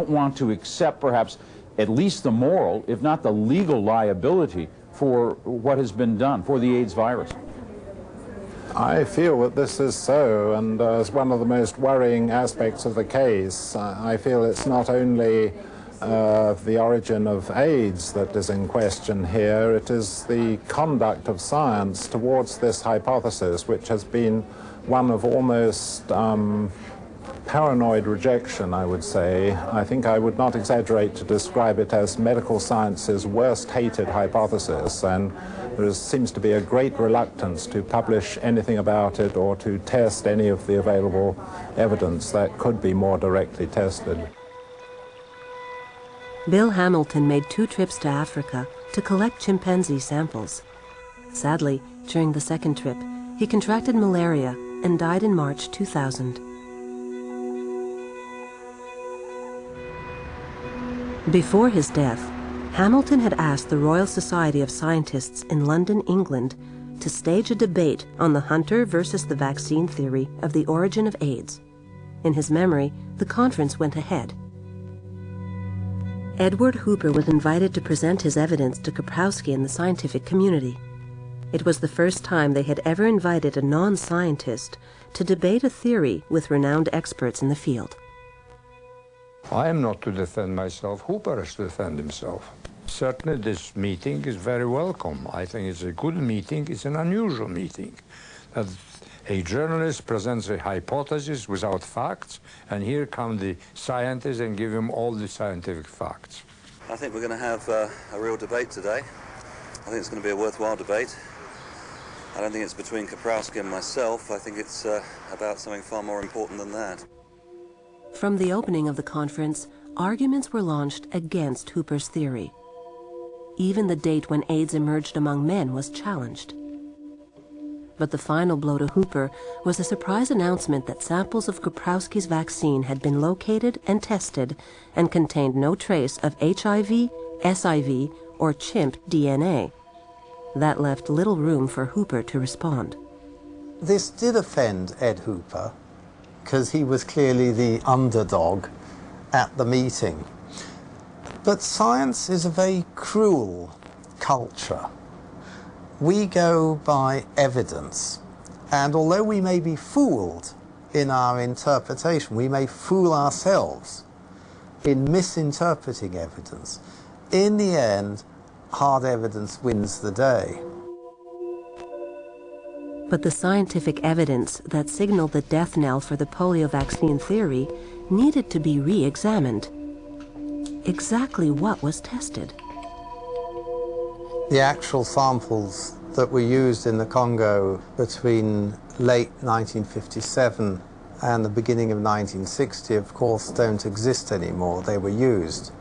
Want to accept perhaps at least the moral, if not the legal liability for what has been done for the AIDS virus. I feel that this is so, and as one of the most worrying aspects of the case, I feel it's not only the origin of AIDS that is in question here, it is the conduct of science towards this hypothesis, which has been one of almost paranoid rejection, I would say. I think I would not exaggerate to describe it as medical science's worst hated hypothesis, and there seems to be a great reluctance to publish anything about it or to test any of the available evidence that could be more directly tested. Bill Hamilton made 2 trips to Africa to collect chimpanzee samples. Sadly, during the second trip, he contracted malaria and died in March 2000. Before his death, Hamilton had asked the Royal Society of Scientists in London, England, to stage a debate on the hunter versus the vaccine theory of the origin of AIDS. In his memory, the conference went ahead. Edward Hooper was invited to present his evidence to Kaprowski and the scientific community. It was the first time they had ever invited a non-scientist to debate a theory with renowned experts in the field. I am not to defend myself. Hooper has to defend himself. Certainly this meeting is very welcome. I think it's a good meeting. It's an unusual meeting. That a journalist presents a hypothesis without facts, and here come the scientists and give him all the scientific facts. I think we're going to have a real debate today. I think it's going to be a worthwhile debate. I don't think it's between Kaprowski and myself. I think it's about something far more important than that. From the opening of the conference, arguments were launched against Hooper's theory. Even the date when AIDS emerged among men was challenged. But the final blow to Hooper was a surprise announcement that samples of Kaprowski's vaccine had been located and tested and contained no trace of HIV, SIV, or chimp DNA. That left little room for Hooper to respond. This did offend Ed Hooper, because he was clearly the underdog at the meeting. But science is a very cruel culture. We go by evidence, and although we may be fooled in our interpretation, we may fool ourselves in misinterpreting evidence. In the end, hard evidence wins the day. But the scientific evidence that signaled the death knell for the polio vaccine theory needed to be re-examined. Exactly what was tested? The actual samples that were used in the Congo between late 1957 and the beginning of 1960, of course, don't exist anymore. They were used.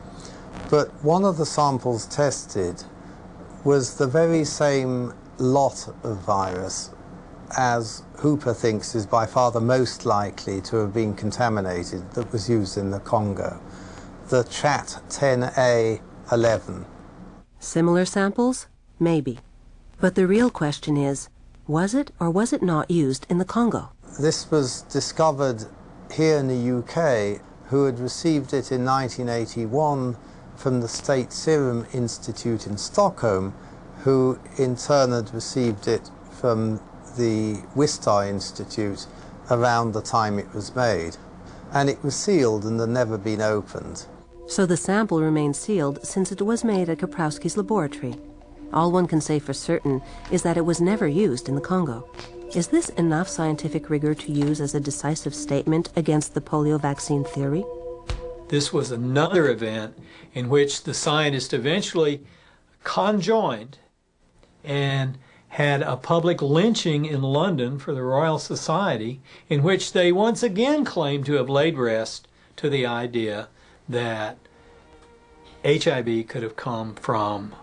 But one of the samples tested was the very same lot of virus as Hooper thinks is by far the most likely to have been contaminated that was used in the Congo, the chat 10A11. Similar samples? Maybe. But the real question is, was it or was it not used in the Congo? This was discovered here in the UK, who had received it in 1981 from the State Serum Institute in Stockholm, who in turn had received it from the Wistar Institute around the time it was made. And it was sealed and had never been opened. So the sample remains sealed since it was made at Kaprowski's laboratory. All one can say for certain is that it was never used in the Congo. Is this enough scientific rigor to use as a decisive statement against the polio vaccine theory? This was another event in which the scientists eventually conjoined and had a public lynching in London for the Royal Society, in which they once again claimed to have laid rest to the idea that HIV could have come from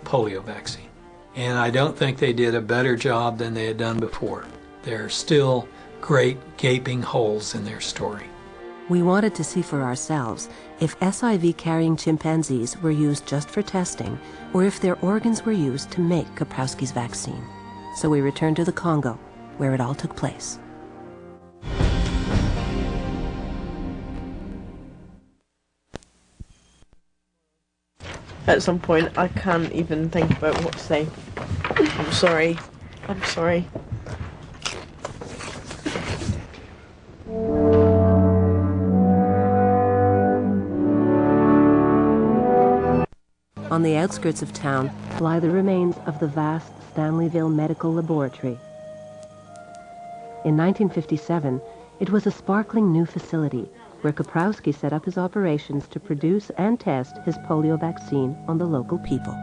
polio vaccine. And I don't think they did a better job than they had done before. There are still great gaping holes in their story. We wanted to see for ourselves if SIV-carrying chimpanzees were used just for testing or if their organs were used to make Kaprowski's vaccine. So we returned to the Congo, where it all took place. at some point. I can't even think about what to say. I'm sorry. I'm sorry. On the outskirts of town lie the remains of the vast Stanleyville Medical Laboratory. In 1957, it was a sparkling new facility where Kaprowski set up his operations to produce and test his polio vaccine on the local people.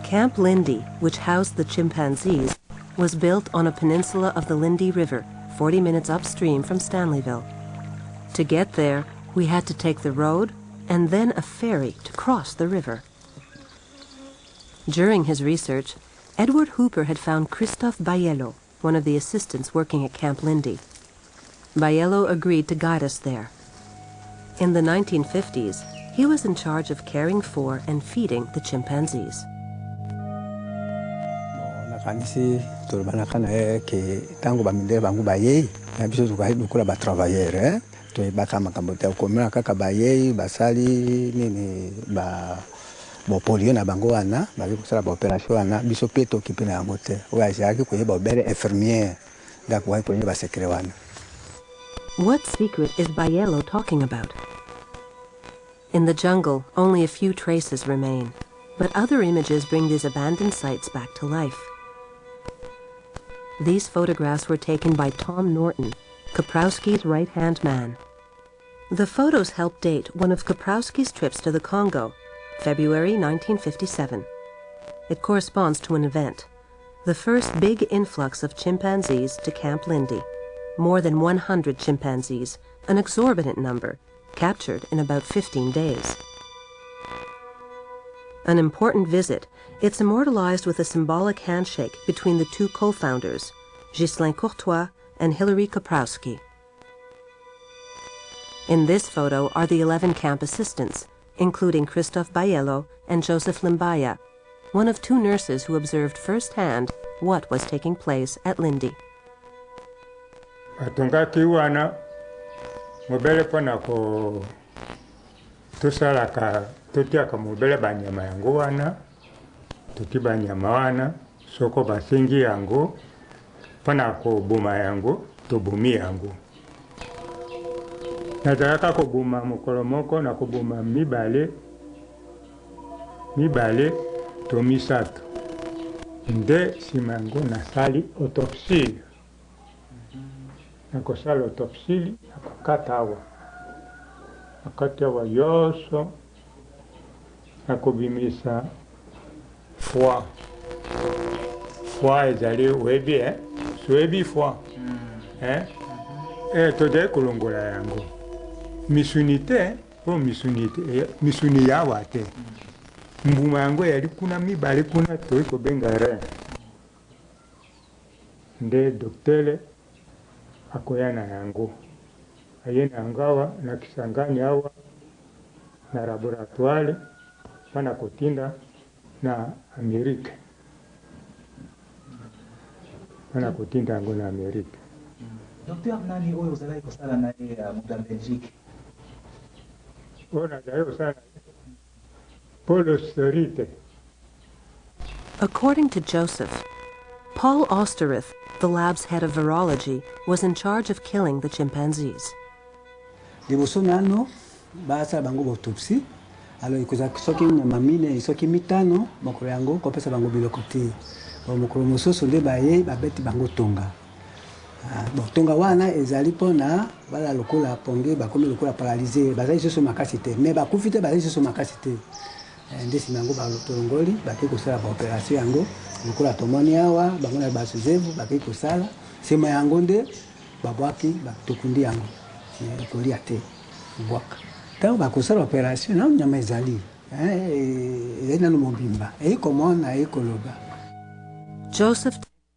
Camp Lindy, which housed the chimpanzees, was built on a peninsula of the Lindy River, 40 minutes upstream from Stanleyville. To get there, we had to take the road and then a ferry to cross the river. During his research, Edward Hooper had found Christophe Baiello, one of the assistants working at Camp Lindy. Baiello agreed to guide us there. In the 1950s, he was in charge of caring for and feeding the chimpanzees. Nakanisi tolbanakana ke tango bamindele bangu baye na biso tukula ba travailleur to baka makambo ta komela kaka baye basali nini ba bo polio na bango wana ba kusala ba operation wana biso pe to kipina yango te oya jaki ko yeba obere infirmière da ko ko ba secret wana. What secret is Baiello talking about? In the jungle, only a few traces remain, but other images bring these abandoned sites back to life. These photographs were taken by Tom Norton, Kaprowski's right-hand man. The photos help date one of Kaprowski's trips to the Congo, February 1957. It corresponds to an event, the first big influx of chimpanzees to Camp Lindy. More than 100 chimpanzees, an exorbitant number, captured in about 15 days. An important visit, it's immortalized with a symbolic handshake between the two co-founders, Ghislain Courtois and Hilary Kaprowski. In this photo are the 11 camp assistants, including Christophe Baiello and Joseph Limbaya, one of two nurses who observed firsthand what was taking place at Lindy. Batungaki wana mobele pona ko tusalaka tutiaka mobele banyama yango wana tuti banyama wana soko basengi yango pona ko buma yango to bumi yango nazalaka ko buma mokolo moko na ko buma mibale to misato nde simango nasali autopsie. Nakosala autopsie akakatawa yoso nakobimisa foie ezali webi soyebi foie tozali kolongola yango misuni te po misuni yawa te mbuma yango yali kuna mibale kuna toyi kobenga rein nde doktere akoya na yango aye na yango na Kisangani awa na laboratoire pana kotinda na Amerika pana kotinda yango na Amerika. Docteur nani oyo ozalaki kosala na ye muda Belgique? Ona zayo sana Paul Osterite. According to Joseph, Paul Osterith, the lab's head of virology, was in charge of killing the chimpanzees. Liboso nano basa bango autopsie alo ikoza soki nyama mine soki mitano mokolo yango kopesa bango biloko te mokolo mosusu nde baye babeti bango tonga tonga wana ezali mpona bala lokola ponge bakomi lokola paralysé bazali susu makasi te me bakufi te bazali susu makasi te nde nsima yango balotolongoli bakei kosala baopération yango lokola tomoni awa bango na basuzevu bakei kosala nsima yango nde babwaki tokundi yango kolia te bwaka ntango bakosala opération nano nyama ezali nano mobimba eyi komona eyi koloba. Joseph